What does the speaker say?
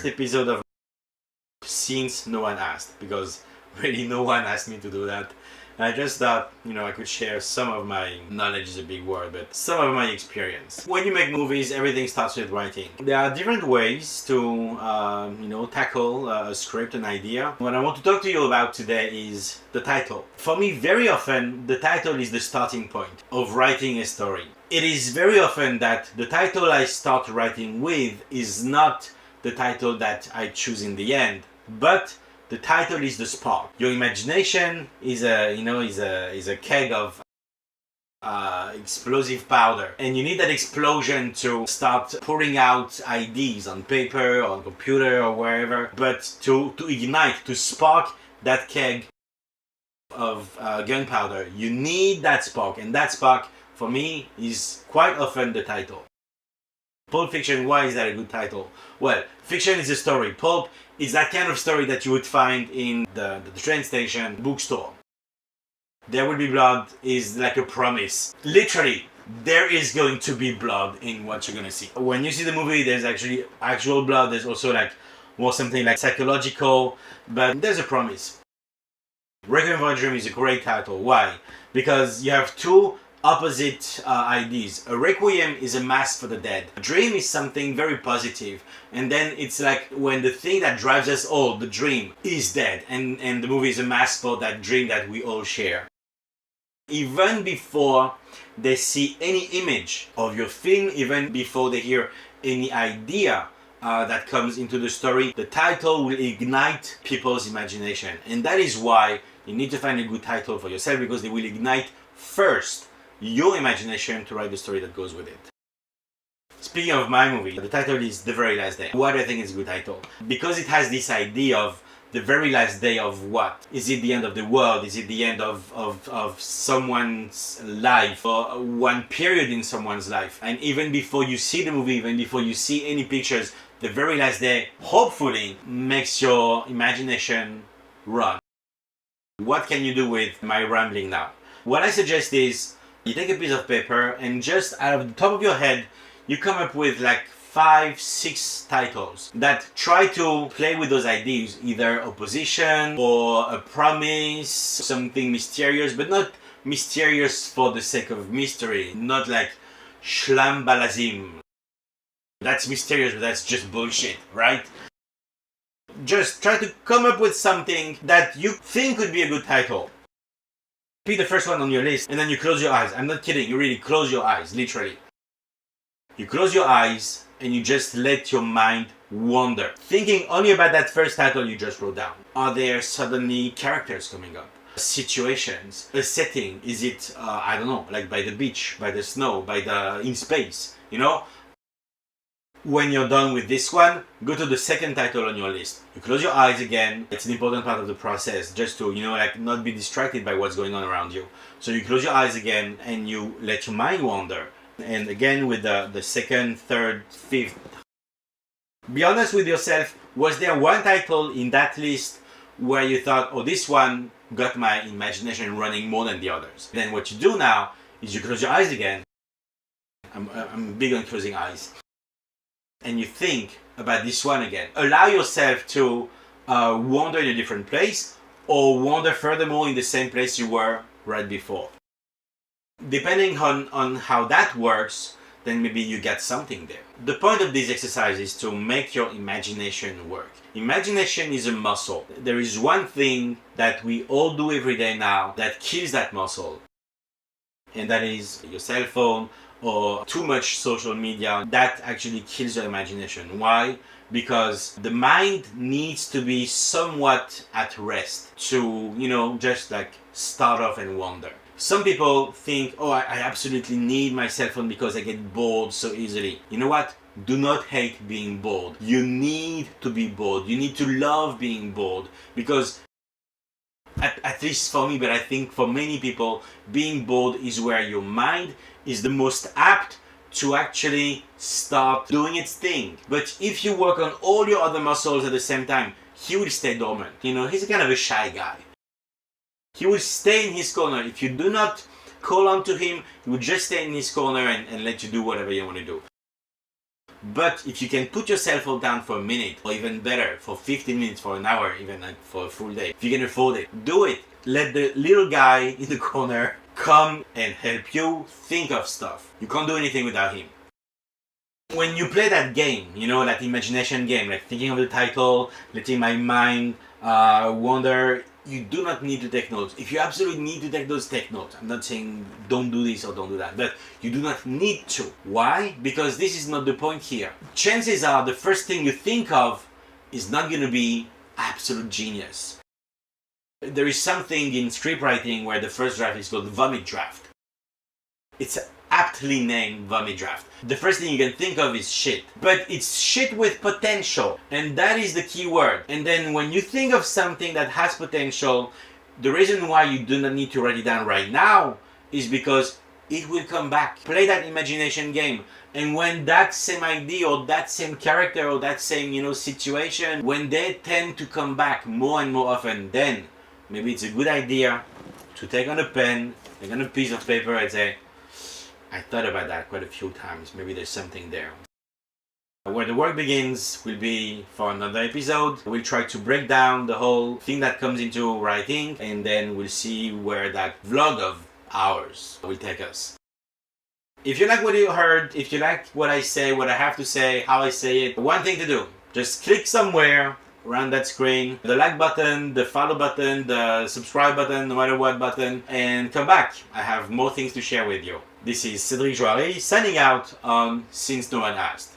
first episode of since no one asked, because really no one asked me to do that. I just thought, I could share some of my knowledge is a big word, but some of my experience. When you make movies, everything starts with writing. There are different ways to, tackle a script, an idea. What I want to talk to you about today is the title. For me, very often, the title is the starting point of writing a story. It is very often that the title I start writing with is not the title that I choose in the end, but the title is the spark. Your imagination is a keg of explosive powder, and you need that explosion to start pouring out ideas on paper, on computer, or wherever. But to ignite, to spark that keg of gunpowder, you need that spark, and that spark, for me, is quite often the title. Pulp Fiction, why is that a good title? Well, fiction is a story. Pulp is that kind of story that you would find in the train station, bookstore. There will be blood is like a promise. Literally, there is going to be blood in what you're gonna see. When you see the movie, there's actually actual blood. There's also more something like psychological, but there's a promise. Requiem for a Dream is a great title. Why? Because you have two opposite ideas. A requiem is a mass for the dead. A dream is something very positive, and then it's like when the thing that drives us all, the dream, is dead, and the movie is a mass for that dream that we all share. Even before they see any image of your film, even before they hear any idea that comes into the story, the title will ignite people's imagination, and that is why you need to find a good title for yourself, because they will ignite first your imagination to write the story that goes with it. Speaking of my movie, the title is The Very Last Day. Why do I think it's a good title? Because it has this idea of the very last day of what? Is it the end of the world? Is it the end of someone's life, or one period in someone's life? And even before you see the movie, even before you see any pictures, the very last day hopefully makes your imagination run. What can you do with my rambling now? What I suggest is you take a piece of paper and just out of the top of your head, you come up with like 5, 6 titles that try to play with those ideas, either opposition or a promise, something mysterious, but not mysterious for the sake of mystery, not like shlambalazim. That's mysterious, but that's just bullshit, right? Just try to come up with something that you think would be a good title. Pick the first one on your list, and then you close your eyes. I'm not kidding, you really close your eyes, literally. You close your eyes and you just let your mind wander, thinking only about that first title you just wrote down. Are there suddenly characters coming up? Situations? A setting? Is it, I don't know, like by the beach, by the snow, in space, When you're done with this one, go to the second title on your list. You close your eyes again. It's an important part of the process, just to, not be distracted by what's going on around you. So you close your eyes again and you let your mind wander. And again with the second, third, fifth. Be honest with yourself. Was there one title in that list where you thought, oh, this one got my imagination running more than the others? Then what you do now is you close your eyes again. I'm big on closing eyes. And you think about this one again. Allow yourself to wander in a different place, or wander furthermore in the same place you were right before. Depending on how that works, then maybe you get something there. The point of this exercise is to make your imagination work. Imagination is a muscle. There is one thing that we all do every day now that kills that muscle, and that is your cell phone, or too much social media. That actually kills your imagination. Why? Because the mind needs to be somewhat at rest to, just like start off and wander. Some people think, oh, I absolutely need my cell phone because I get bored so easily. You know what? Do not hate being bored. You need to be bored. You need to love being bored, because at least for me, but I think for many people, being bored is where your mind is the most apt to actually start doing its thing. But if you work on all your other muscles at the same time, he will stay dormant. He's kind of a shy guy. He will stay in his corner. If you do not call on to him, he will just stay in his corner and let you do whatever you want to do. But if you can put your cell phone down for a minute, or even better, for 15 minutes, for an hour, even like for a full day, if you can afford it, do it. Let the little guy in the corner come and help you think of stuff. You can't do anything without him. When you play that game, you know, that imagination game, like thinking of the title, letting my mind wander, you do not need to take notes. If you absolutely need to take those, take notes. I'm not saying don't do this or don't do that, but you do not need to. Why? Because this is not the point here. Chances are the first thing you think of is not going to be absolute genius. There is something in script writing where the first draft is called vomit draft. It's aptly named vomit draft. The first thing you can think of is shit. But it's shit with potential. And that is the key word. And then when you think of something that has potential, the reason why you do not need to write it down right now is because it will come back. Play that imagination game. And when that same idea or that same character or that same, you know, situation, when they tend to come back more and more often, then maybe it's a good idea to take on a pen, take on a piece of paper and say, I thought about that quite a few times. Maybe there's something there. Where the work begins will be for another episode. We'll try to break down the whole thing that comes into writing, and then we'll see where that vlog of ours will take us. If you like what you heard, if you like what I say, what I have to say, how I say it, one thing to do, just click somewhere around that screen, the like button, the follow button, the subscribe button, no matter what button, and come back. I have more things to share with you. This is Cédric Jouarie signing out on Since No One Asked.